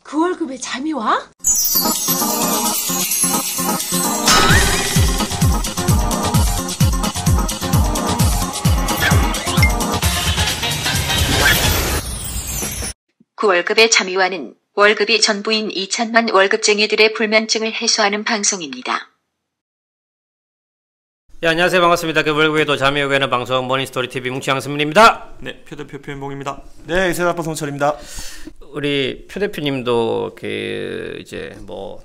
그 월급에 잠이 와? 그 월급의 잠이와는 월급이 전부인 2천만 월급쟁이들의 불면증을 해소하는 방송입니다. 네, 안녕하세요. 반갑습니다. 그 월급에도 잠이 오게 하는 방송 모닝스토리TV 뭉치양승민입니다. 네, 표대표 표현봉입니다. 네, 이세아빠 송철입니다. 우리 표 대표님도 이제 뭐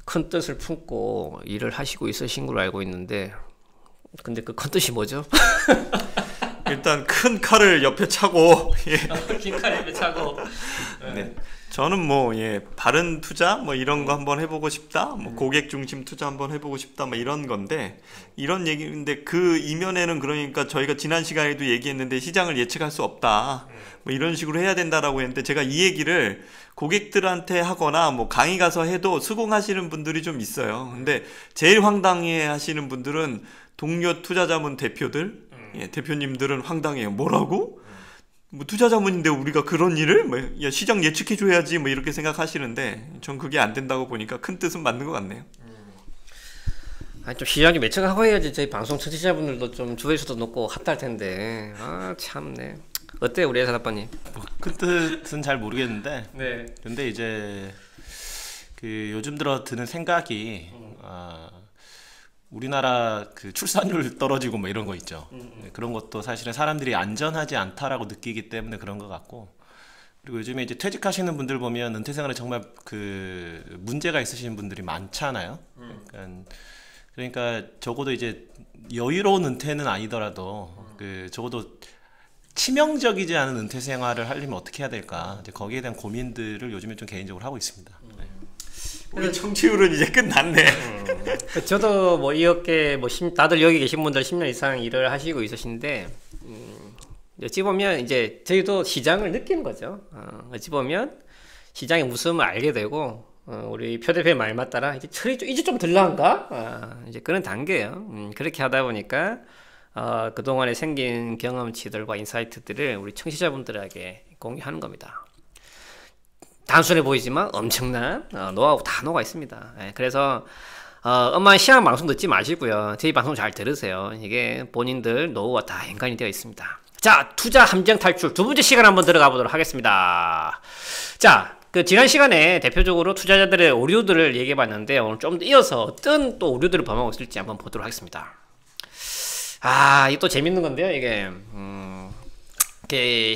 큰 뜻을 품고 일을 하시고 있으신 걸로 알고 있는데, 근데 그 큰 뜻이 뭐죠? 일단 큰 칼을 옆에 차고, 긴 칼 옆에 차고. 네. 저는 바른 투자 이런 거 한번 해보고 싶다, 고객 중심 투자 한번 해보고 싶다, 이런 건데, 이런 얘기인데 그 이면에는 그러니까 저희가 지난 시간에도 얘기했는데 시장을 예측할 수 없다, 이런 식으로 해야 된다라고 했는데, 제가 이 얘기를 고객들한테 하거나 강의 가서 해도 수긍하시는 분들이 좀 있어요. 근데 제일 황당해 하시는 분들은 동료 투자자문 대표들, 대표님들은 황당해요. 뭐라고? 투자자문인데 우리가 그런 일을? 야, 시장 예측해줘야지 이렇게 생각하시는데, 전 그게 안 된다고 보니까 큰 뜻은 맞는 것 같네요. 아니, 좀 시장이 예측하고 해야지 저희 방송 청취자분들도 좀 조회수도 높고 핫할 텐데. 아, 참네. 어때요, 우리 회사다빠님? 큰 뜻은 잘 모르겠는데, 네. 근데 이제 그 요즘 들어 드는 생각이 우리나라 그 출산율 떨어지고 이런 거 있죠. 그런 것도 사실은 사람들이 안전하지 않다라고 느끼기 때문에 그런 것 같고, 그리고 요즘에 이제 퇴직하시는 분들 보면 은퇴 생활에 정말 그 문제가 있으신 분들이 많잖아요. 그러니까 적어도 이제 여유로운 은퇴는 아니더라도 그 적어도 치명적이지 않은 은퇴 생활을 하려면 어떻게 해야 될까, 이제 거기에 대한 고민들을 요즘에 좀 개인적으로 하고 있습니다. 우리 청취율은 이제 끝났네. 저도 이 업계 다들 여기 계신 분들 10년 이상 일을 하시고 있으신데, 어찌 보면 이제 저희도 시장을 느끼는 거죠. 어찌 보면 시장의 웃음을 알게 되고, 우리 표 대표의 말 맞따라 이제 좀 들라한가? 이제 그런 단계예요. 그렇게 하다 보니까 그동안에 생긴 경험치들과 인사이트들을 우리 청취자분들에게 공유하는 겁니다. 단순해 보이지만 엄청난 노하우 다 녹아 있습니다. 그래서 엄한 시향 방송 듣지 마시고요. 저희 방송 잘 들으세요. 이게 본인들 노하우가 다 연관이 되어 있습니다. 자, 투자 함정 탈출 두 번째 시간 한번 들어가 보도록 하겠습니다. 자, 지난 시간에 대표적으로 투자자들의 오류들을 얘기해 봤는데, 오늘 좀 더 이어서 어떤 또 오류들을 범하고 있을지 한번 보도록 하겠습니다. 이게 또 재밌는 건데요. 이게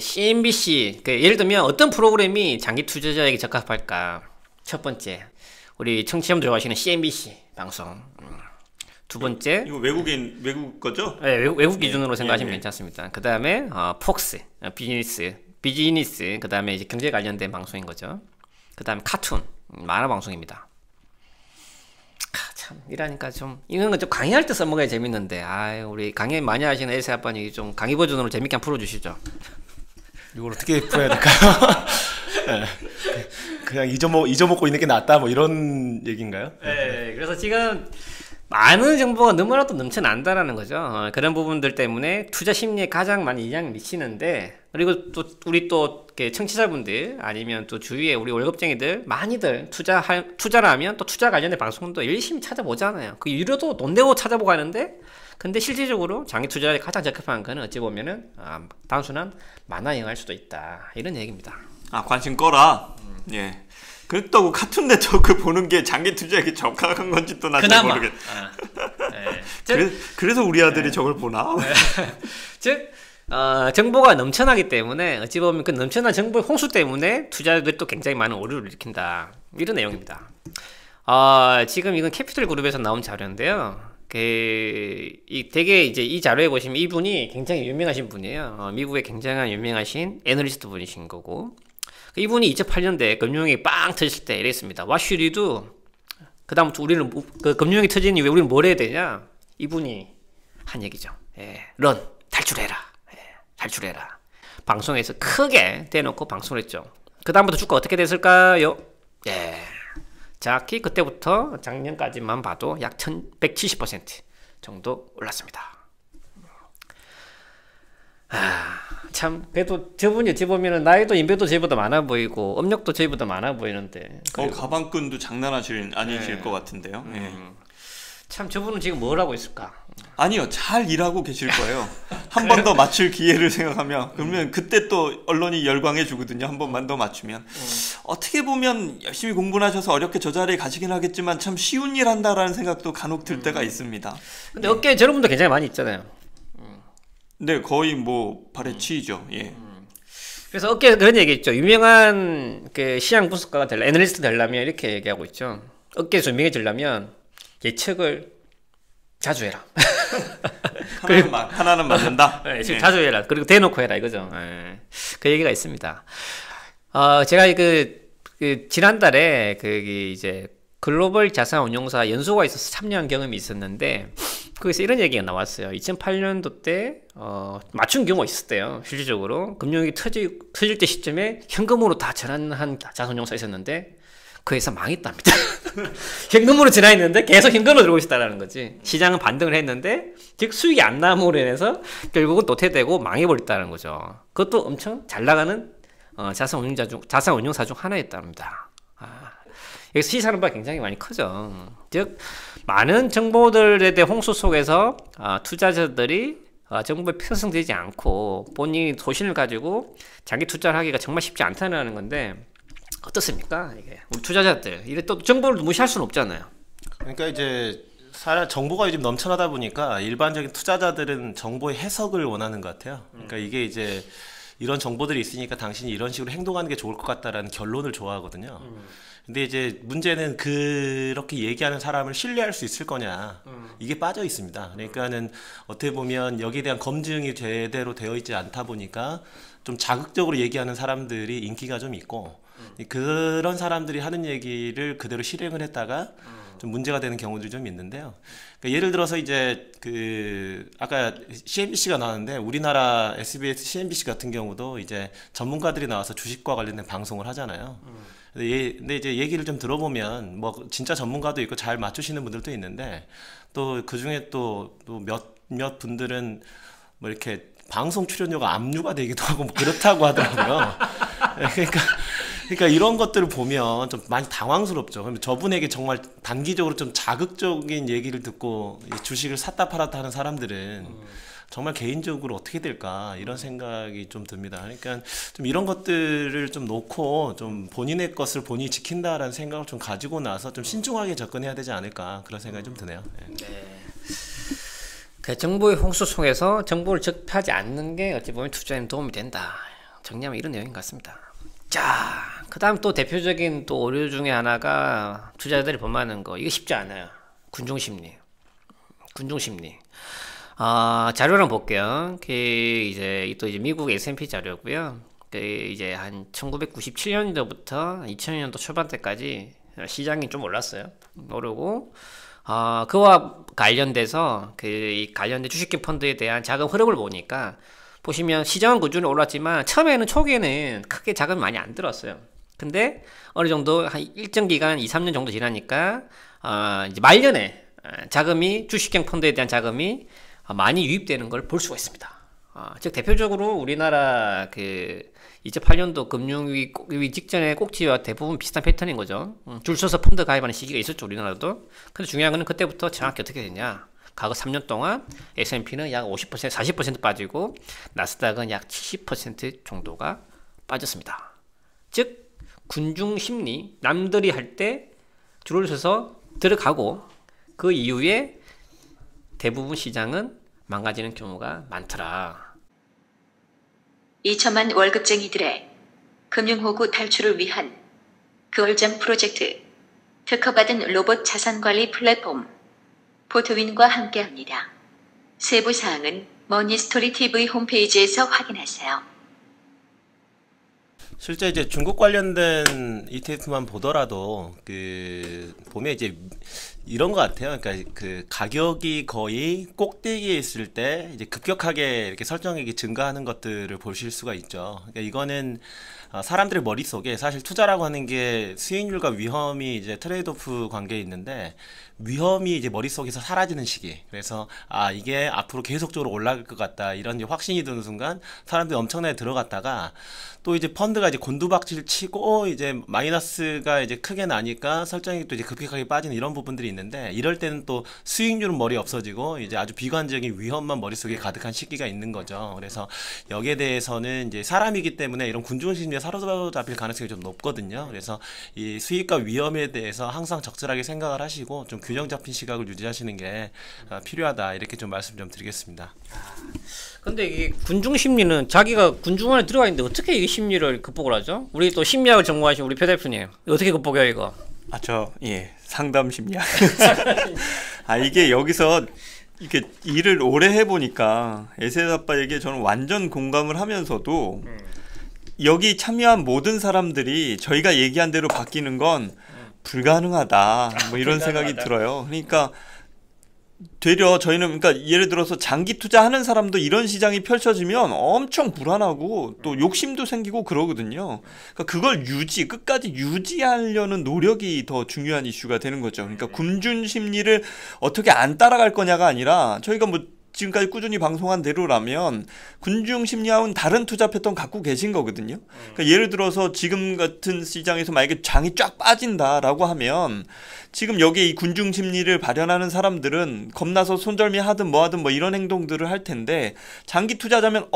CNBC, 예를 들면 어떤 프로그램이 장기 투자자에게 적합할까? 첫 번째, 우리 청취자분들 좋아하시는 CNBC 방송. 두 번째, 이거 외국 거죠? 네, 외국 기준으로 생각하시면 괜찮습니다. 그 다음에 폭스, 비즈니스, 그 다음에 이제 경제 관련된 방송인 거죠. 그 다음에 카툰, 만화 방송입니다. 참, 이러니까 이런 건 좀 강의할 때 써먹어야 재밌는데, 우리 강의 많이 하시는 에세 아빠님 좀 강의 버전으로 재밌게 한번 풀어주시죠. 이걸 어떻게 풀어야 될까요? 네. 그냥 잊어먹고 있는 게 낫다, 이런 얘기인가요? 네, 그래서 지금 많은 정보가 너무나도 넘쳐난다라는 거죠. 그런 부분들 때문에 투자 심리에 가장 많이 영향을 미치는데, 그리고 또 우리 청취자분들 아니면 또 주위에 우리 월급쟁이들 많이들 투자를 하면 또 투자 관련된 방송도 열심히 찾아보잖아요. 그 유료도 돈 내고 찾아보고 하는데, 근데 실질적으로 장기 투자에 가장 적합한 거는 어찌 보면은 단순한 만화영화일 수도 있다, 이런 얘기입니다. 관심 꺼라. 예. 그렇다고 카툰 네트워크 보는 게 장기 투자에게 적합한 건지 또 나도 모르겠. 그래서 우리 아들이 저걸 보나? 즉, 정보가 넘쳐나기 때문에 어찌 보면 그 넘쳐난 정보의 홍수 때문에 투자자들이 또 굉장히 많은 오류를 일으킨다, 이런 내용입니다. 지금 이건 캐피털 그룹에서 나온 자료인데요. 되게 이제 이 자료에 보시면 이분이 굉장히 유명하신 분이에요. 미국에 굉장히 유명하신 애널리스트 분이신 거고, 이분이 2008년대 금융위기 빵 터졌을 때 이랬습니다. What should you do? 그 다음부터 우리는 금융위기 터진 이후에 우리는 뭘 해야 되냐? 이분이 한 얘기죠. 런, 탈출해라. 탈출해라. 방송에서 크게 대놓고 방송을 했죠. 그 다음부터 주가 어떻게 됐을까요? 정확히 그때부터 작년까지만 봐도 약 170% 정도 올랐습니다. 참 그래도 저분이 어찌 보면은 나이도 인배도 저희보다 많아 보이고 업력도 저희보다 많아 보이는데 가방끈도 아니실 것 같은데요. 예. 참 저분은 지금 뭘 하고 있을까? 아니요, 잘 일하고 계실 거예요. 한 번 더 맞출 기회를 생각하면 그러면 그때 또 언론이 열광해 주거든요. 한 번만 더 맞추면 어떻게 보면 열심히 공부를 하셔서 어렵게 저 자리에 가시긴 하겠지만 참 쉬운 일 한다라는 생각도 간혹 들 때가 있습니다. 근데 어깨에 저런 분도 굉장히 많이 있잖아요. 네, 거의 뭐 발에 치이죠. 예. 그래서 어깨 그런 얘기 있죠. 유명한 그 시장 분석가가 애널리스트 되려면 이렇게 얘기하고 있죠. 어깨에서 유명해지려면 예측을 자주 해라. 하나는 맞는다. 네, 자주 해라. 그리고 대놓고 해라 이거죠. 네. 그 얘기가 있습니다. 제가 지난달에 이제 글로벌 자산 운용사 연수가 있어서 참여한 경험이 있었는데 거기서 이런 얘기가 나왔어요. 2008년도 때 맞춘 경우가 있었대요. 실질적으로 금융위기 터질 때 시점에 현금으로 다 전환한 자산 운용사 있었는데 그 회사 망했답니다. 현금으로 전환했는데 계속 현금으로 들고 있었다는 거지. 시장은 반등을 했는데 즉 수익이 안 남으로 인해서 결국은 도태되고 망해버렸다는 거죠. 그것도 엄청 잘 나가는 자산 운용사 중 하나였답니다. 여기서 시사하는 바가 굉장히 많이 크죠. 즉 많은 정보들에 대한 홍수 속에서 투자자들이 정보에 편성되지 않고 본인이 소신을 가지고 자기 투자를 하기가 정말 쉽지 않다는 건데 어떻습니까? 이게 우리 투자자들 이래 또 정보를 무시할 수는 없잖아요. 그러니까 이제 정보가 요즘 넘쳐나다 보니까 일반적인 투자자들은 정보의 해석을 원하는 것 같아요. 그러니까 이게 이제 이런 정보들이 있으니까 당신이 이런 식으로 행동하는 게 좋을 것 같다라는 결론을 좋아하거든요. 근데 이제 문제는 그렇게 얘기하는 사람을 신뢰할 수 있을 거냐, 이게 빠져 있습니다. 그러니까는 어떻게 보면 여기에 대한 검증이 제대로 되어 있지 않다 보니까 좀 자극적으로 얘기하는 사람들이 인기가 좀 있고 그런 사람들이 하는 얘기를 그대로 실행을 했다가 좀 문제가 되는 경우들이 좀 있는데요. 그러니까 예를 들어서 이제 아까 CNBC가 나왔는데 우리나라 SBS, CNBC 같은 경우도 이제 전문가들이 나와서 주식과 관련된 방송을 하잖아요. 근데 이제 얘기를 좀 들어보면 뭐 진짜 전문가도 있고 잘 맞추시는 분들도 있는데 또 그 중에 또 몇 분들은 뭐 이렇게 방송 출연료가 압류가 되기도 하고 뭐 그렇다고 하더라고요. 그러니까 이런 것들을 보면 좀 많이 당황스럽죠. 그럼 저분에게 정말 단기적으로 좀 자극적인 얘기를 듣고 주식을 샀다 팔았다 하는 사람들은 정말 개인적으로 어떻게 될까 이런 생각이 좀 듭니다. 그러니까 좀 이런 것들을 좀 놓고 좀 본인의 것을 본인이 지킨다라는 생각을 좀 가지고 나서 좀 신중하게 접근해야 되지 않을까 그런 생각이 좀 드네요. 네. 그 정보의 홍수 속에서 정보를 접하지 않는 게 어찌 보면 투자에 도움이 된다. 정리하면 이런 내용인 것 같습니다. 자, 그 다음 또 대표적인 또 오류 중에 하나가 투자자들이 범하는 거. 이거 쉽지 않아요. 군중심리. 자료를 볼게요. 이제 미국 S&P 자료고요. 이제 한 1997년도부터 2000년도 초반 때까지 시장이 좀 올랐어요. 오르고, 그와 관련돼서 이 관련된 주식 펀드에 대한 자금 흐름을 보니까 보시면 시장은 꾸준히 올랐지만 처음에는 초기에는 크게 자금이 많이 안 들었어요. 근데 어느 정도 한 일정 기간 2, 3년 정도 지나니까 이제 말년에 주식형 펀드에 대한 자금이 많이 유입되는 걸 볼 수가 있습니다. 즉 대표적으로 우리나라 2008년도 금융위기 직전의 꼭지와 대부분 비슷한 패턴인 거죠. 줄 서서 펀드 가입하는 시기가 있었죠, 우리나라도. 근데 중요한 거는 그때부터 정확히 어떻게 됐냐. 과거 3년 동안 S&P는 약 50%, 40% 빠지고 나스닥은 약 70% 정도가 빠졌습니다. 즉 군중심리, 남들이 할 때 줄을 서서 들어가고 그 이후에 대부분 시장은 망가지는 경우가 많더라. 2천만 월급쟁이들의 금융호구 탈출을 위한 그얼잠 프로젝트, 특허받은 로봇 자산관리 플랫폼 포트윈과 함께합니다. 세부사항은 머니스토리 TV 홈페이지에서 확인하세요. 실제 이제 중국 관련된 ETF만 보더라도 보면 이제 이런 것 같아요. 그러니까 가격이 거의 꼭대기에 있을 때 이제 급격하게 이렇게 설정액이 증가하는 것들을 보실 수가 있죠. 그러니까 이거는 사람들의 머릿속에 사실 투자라고 하는 게 수익률과 위험이 이제 트레이드오프 관계에 있는데 위험이 이제 머릿속에서 사라지는 시기. 그래서 이게 앞으로 계속적으로 올라갈 것 같다. 이런 이제 확신이 드는 순간 사람들이 엄청나게 들어갔다가 또 이제 펀드가 이제 곤두박질 치고 이제 마이너스가 이제 크게 나니까 설정이 또 이제 급격하게 빠지는 이런 부분들이 있는데 이럴 때는 또 수익률은 머리 없어지고 이제 아주 비관적인 위험만 머릿속에 가득한 시기가 있는 거죠. 그래서 여기에 대해서는 이제 사람이기 때문에 이런 군중심리에 사로잡힐 가능성이 좀 높거든요. 그래서 이 수익과 위험에 대해서 항상 적절하게 생각을 하시고 좀 균형 잡힌 시각을 유지하시는 게 필요하다. 이렇게 좀 말씀 좀 드리겠습니다. 근데 이게 군중 심리는 자기가 군중 안에 들어가 있는데 어떻게 이게 심리를 극복을 하죠? 우리 또 심리학을 전공하신 우리 표 대표님 어떻게 극복해요 이거? 상담 심리학. 이게 여기서 이게 일을 오래 해보니까 에셋 아빠에게 저는 완전 공감을 하면서도 여기 참여한 모든 사람들이 저희가 얘기한 대로 바뀌는 건 불가능하다. 뭐 이런 생각이 들어요. 그러니까 되려 저희는 그러니까 예를 들어서 장기 투자하는 사람도 이런 시장이 펼쳐지면 엄청 불안하고 또 욕심도 생기고 그러거든요. 그러니까 그걸 끝까지 유지하려는 노력이 더 중요한 이슈가 되는 거죠. 그러니까 군중 심리를 어떻게 안 따라갈 거냐가 아니라 저희가 뭐 지금까지 꾸준히 방송한 대로라면 군중 심리하고는 다른 투자 패턴 갖고 계신 거거든요. 그러니까 예를 들어서 지금 같은 시장에서 만약에 장이 쫙 빠진다라고 하면 지금 여기에 이 군중 심리를 발현하는 사람들은 겁나서 손절미 하든 뭐 하든 뭐 이런 행동들을 할 텐데 장기 투자자면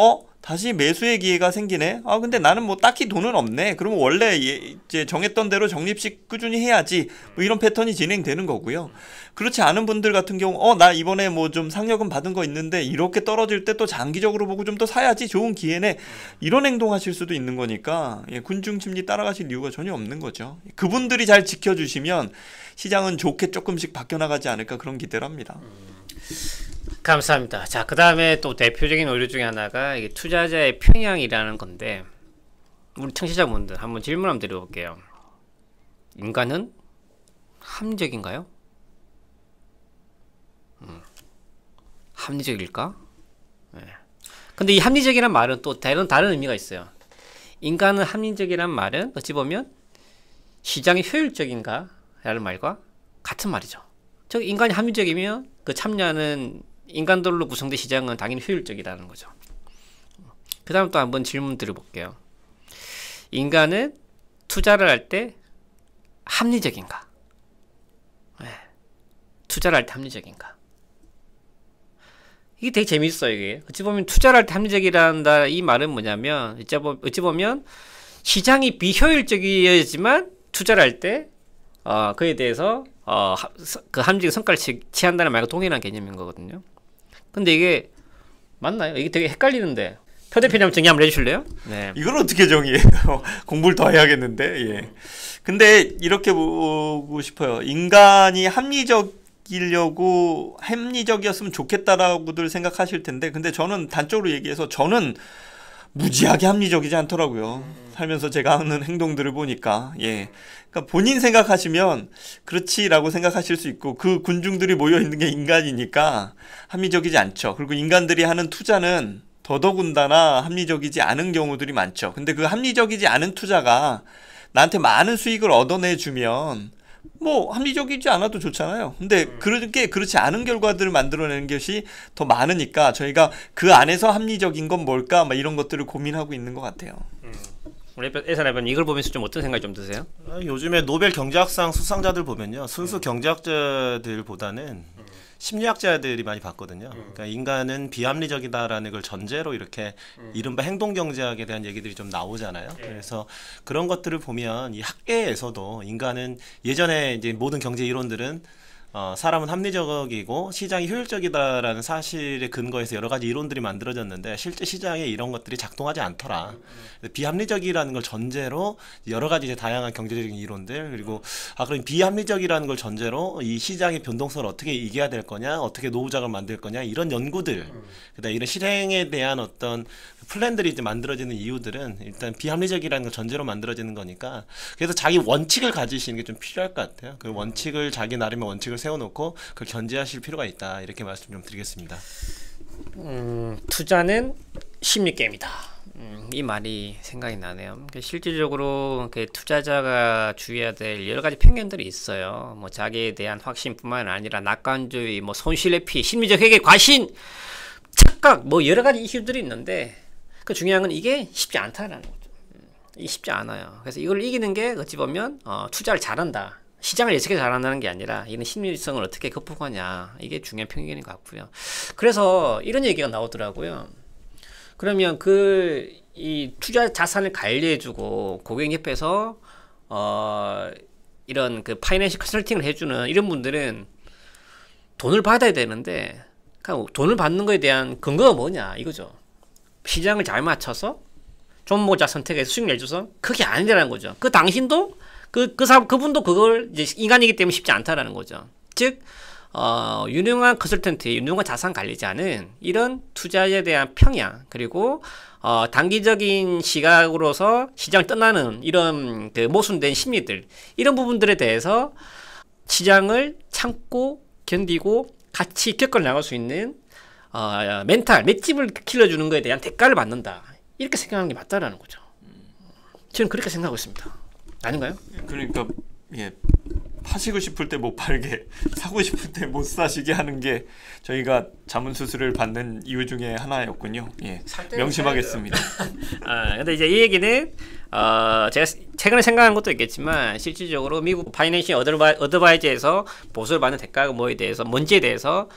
다시 매수의 기회가 생기네. 근데 나는 뭐 딱히 돈은 없네. 그러면 원래 이제 정했던 대로 적립식 꾸준히 해야지. 뭐 이런 패턴이 진행되는 거고요. 그렇지 않은 분들 같은 경우 나 이번에 뭐 좀 상여금 받은 거 있는데 이렇게 떨어질 때 또 장기적으로 보고 좀 더 사야지. 좋은 기회네. 이런 행동하실 수도 있는 거니까 군중 심리 따라가실 이유가 전혀 없는 거죠. 그분들이 잘 지켜주시면 시장은 좋게 조금씩 바뀌어나가지 않을까 그런 기대를 합니다. 감사합니다. 자, 그 다음에 또 대표적인 오류 중에 하나가 이게 투자자의 평양이라는 건데 우리 청취자분들 한번 질문 한번 드려볼게요. 인간은 합리적인가요? 합리적일까? 네. 근데 이 합리적이란 말은 또 다른 의미가 있어요. 인간은 합리적이란 말은 어찌 보면 시장이 효율적인가? 라는 말과 같은 말이죠. 즉 인간이 합리적이면 그 참여하는 인간들로 구성된 시장은 당연히 효율적이라는 거죠. 그 다음 또 한번 질문 드려볼게요. 인간은 투자를 할 때 합리적인가? 네. 투자를 할 때 합리적인가? 이게 되게 재밌어요. 이게 어찌 보면 투자를 할 때 합리적이라는 이 말은 뭐냐면 어찌 보면 시장이 비효율적이지만 투자를 할 때 그에 대해서 그 합리적인 성과를 취한다는 말과 동일한 개념인 거거든요. 근데 이게 맞나요? 이게 되게 헷갈리는데 표 대표님 정리 한번 해주실래요? 네. 이걸 어떻게 정의해요? 공부를 더 해야겠는데. 예. 근데 이렇게 보고 싶어요. 인간이 합리적이었으면 좋겠다라고들 생각하실 텐데, 근데 저는 단적으로 얘기해서 저는 무지하게 합리적이지 않더라고요. 살면서 제가 하는 행동들을 보니까. 그러니까 본인 생각하시면 그렇지라고 생각하실 수 있고 그 군중들이 모여 있는 게 인간이니까 합리적이지 않죠. 그리고 인간들이 하는 투자는 더더군다나 합리적이지 않은 경우들이 많죠. 근데 그 합리적이지 않은 투자가 나한테 많은 수익을 얻어내주면 뭐 합리적이지 않아도 좋잖아요. 근데 그렇지 않은 결과들을 만들어내는 것이 더 많으니까 저희가 그 안에서 합리적인 건 뭘까 막 이런 것들을 고민하고 있는 것 같아요. 우리 에사 대표님 이걸 보면서 좀 어떤 생각이 좀 드세요? 요즘에 노벨 경제학상 수상자들 보면요, 순수 경제학자들보다는 심리학자들이 많이 봤거든요. 그러니까 인간은 비합리적이다라는 걸 전제로 이렇게 이른바 행동경제학에 대한 얘기들이 좀 나오잖아요. 그래서 그런 것들을 보면 이 학계에서도 인간은 예전에 이제 모든 경제 이론들은 사람은 합리적이고 시장이 효율적이다라는 사실에 근거해서 여러 가지 이론들이 만들어졌는데 실제 시장에 이런 것들이 작동하지 않더라. 비합리적이라는 걸 전제로 여러 가지 이제 다양한 경제적인 이론들, 그리고 그럼 비합리적이라는 걸 전제로 이 시장의 변동성을 어떻게 이겨야 될 거냐, 어떻게 노후작을 만들 거냐, 이런 연구들, 그다음에 이런 실행에 대한 어떤 플랜들이 이제 만들어지는 이유들은 일단 비합리적이라는 걸 전제로 만들어지는 거니까, 그래서 자기 원칙을 가지시는 게 좀 필요할 것 같아요. 그 원칙을 자기 나름의 원칙을 세워놓고 그걸 견제하실 필요가 있다, 이렇게 말씀 좀 드리겠습니다. 투자는 심리 게임이다. 이 말이 생각이 나네요. 실질적으로 투자자가 주의해야 될 여러 가지 편견들이 있어요. 뭐 자기에 대한 확신뿐만 아니라 낙관주의, 뭐 손실회피, 심리적 회계, 과신, 착각, 뭐 여러 가지 이슈들이 있는데 그 중요한 건 이게 쉽지 않다라는 거죠. 이게 쉽지 않아요. 그래서 이걸 이기는 게 어찌 보면 투자를 잘한다. 시장을 예측해 잘한다는 게 아니라 이런 심리성을 어떻게 극복하냐. 이게 중요한 편견인 것 같고요. 그래서 이런 얘기가 나오더라고요. 그러면 이 투자 자산을 관리해주고 고객 옆에서 이런 파이낸셜 컨설팅을 해주는 이런 분들은 돈을 받아야 되는데 돈을 받는 거에 대한 근거가 뭐냐 이거죠. 시장을 잘 맞춰서 종목자 선택해서 수익 내줘서 그게 아니라는 거죠. 당신도 그분도 그걸 이제 인간이기 때문에 쉽지 않다라는 거죠. 즉 유능한 컨설턴트, 유능한 자산 관리자는 이런 투자에 대한 평양, 그리고 단기적인 시각으로서 시장을 떠나는 이런 모순된 심리들, 이런 부분들에 대해서 시장을 참고 견디고 같이 겪어 나갈 수 있는 맷집을 길러주는 것에 대한 대가를 받는다. 이렇게 생각하는 게 맞다라는 거죠. 저는 그렇게 생각하고 있습니다. 아닌가요? 그러니까 파시고 싶을 때 못 팔게, 사고 싶을 때 못 사시게 하는 게 저희가 자문수수를 받는 이유 중에 하나였군요. 명심하겠습니다. 근데 이제 이 얘기는 제가 최근에 생각한 것도 있겠지만 실질적으로 미국 파이낸셜 어드바이저에서 보수를 받는 대가가 뭔지에 대해서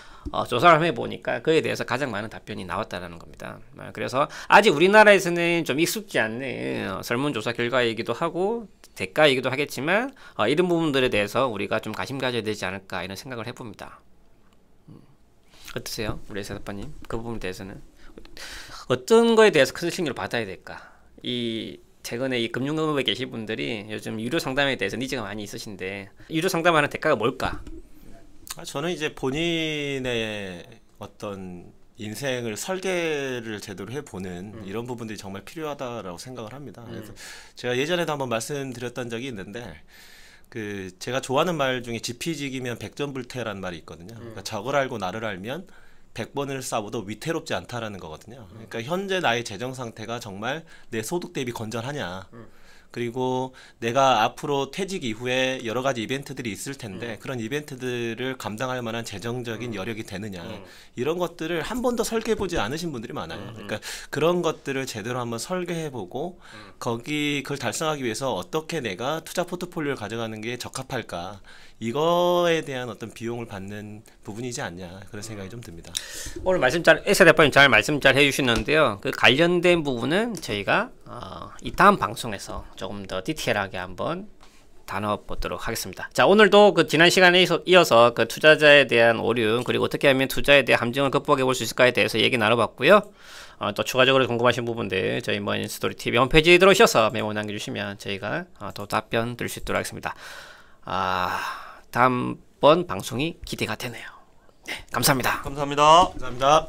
조사를 한번 해보니까 그에 대해서 가장 많은 답변이 나왔다는 겁니다. 그래서 아직 우리나라에서는 좀 익숙지 않는 설문조사 결과이기도 하고 대가이기도 하겠지만 이런 부분들에 대해서 우리가 좀 관심 가져야 되지 않을까 이런 생각을 해봅니다. 어떠세요? 우리 세사빠님? 그 부분에 대해서는 어떤 거에 대해서 컨설팅을 받아야 될까? 최근에 이 금융업에 계신 분들이 요즘 유료 상담에 대해서 니즈가 많이 있으신데 유료 상담하는 대가가 뭘까? 저는 이제 본인의 어떤 인생을 설계를 제대로 해보는 이런 부분들이 정말 필요하다라고 생각을 합니다. 그래서 제가 예전에도 한번 말씀드렸던 적이 있는데 제가 좋아하는 말 중에 지피지기면 백전불태라는 말이 있거든요. 그러니까 적을 알고 나를 알면 100번을 싸워도 위태롭지 않다라는 거거든요. 그러니까 현재 나의 재정 상태가 정말 내 소득 대비 건전하냐. 그리고 내가 앞으로 퇴직 이후에 여러 가지 이벤트들이 있을 텐데 그런 이벤트들을 감당할 만한 재정적인 여력이 되느냐. 이런 것들을 한 번도 설계해보지 않으신 분들이 많아요. 그러니까 그런 것들을 제대로 한번 설계해보고 그걸 달성하기 위해서 어떻게 내가 투자 포트폴리오를 가져가는 게 적합할까. 이거에 대한 어떤 비용을 받는 부분이지 않냐 그런 생각이 좀 듭니다. 오늘 에사 대표님 잘 말씀 잘 해주시는데요. 관련된 부분은 저희가 이 다음 방송에서 조금 더 디테일하게 한번 다뤄보도록 하겠습니다. 자, 오늘도 지난 시간에 이어서 투자자에 대한 오류, 그리고 어떻게 하면 투자에 대한 함정을 극복해 볼 수 있을까에 대해서 얘기 나눠봤고요. 또 추가적으로 궁금하신 부분들 저희 머니스토리TV 홈페이지에 들어오셔서 메모 남겨주시면 저희가 또 답변 드릴 수 있도록 하겠습니다. 다음번 방송이 기대가 되네요. 네, 감사합니다. 감사합니다. 감사합니다.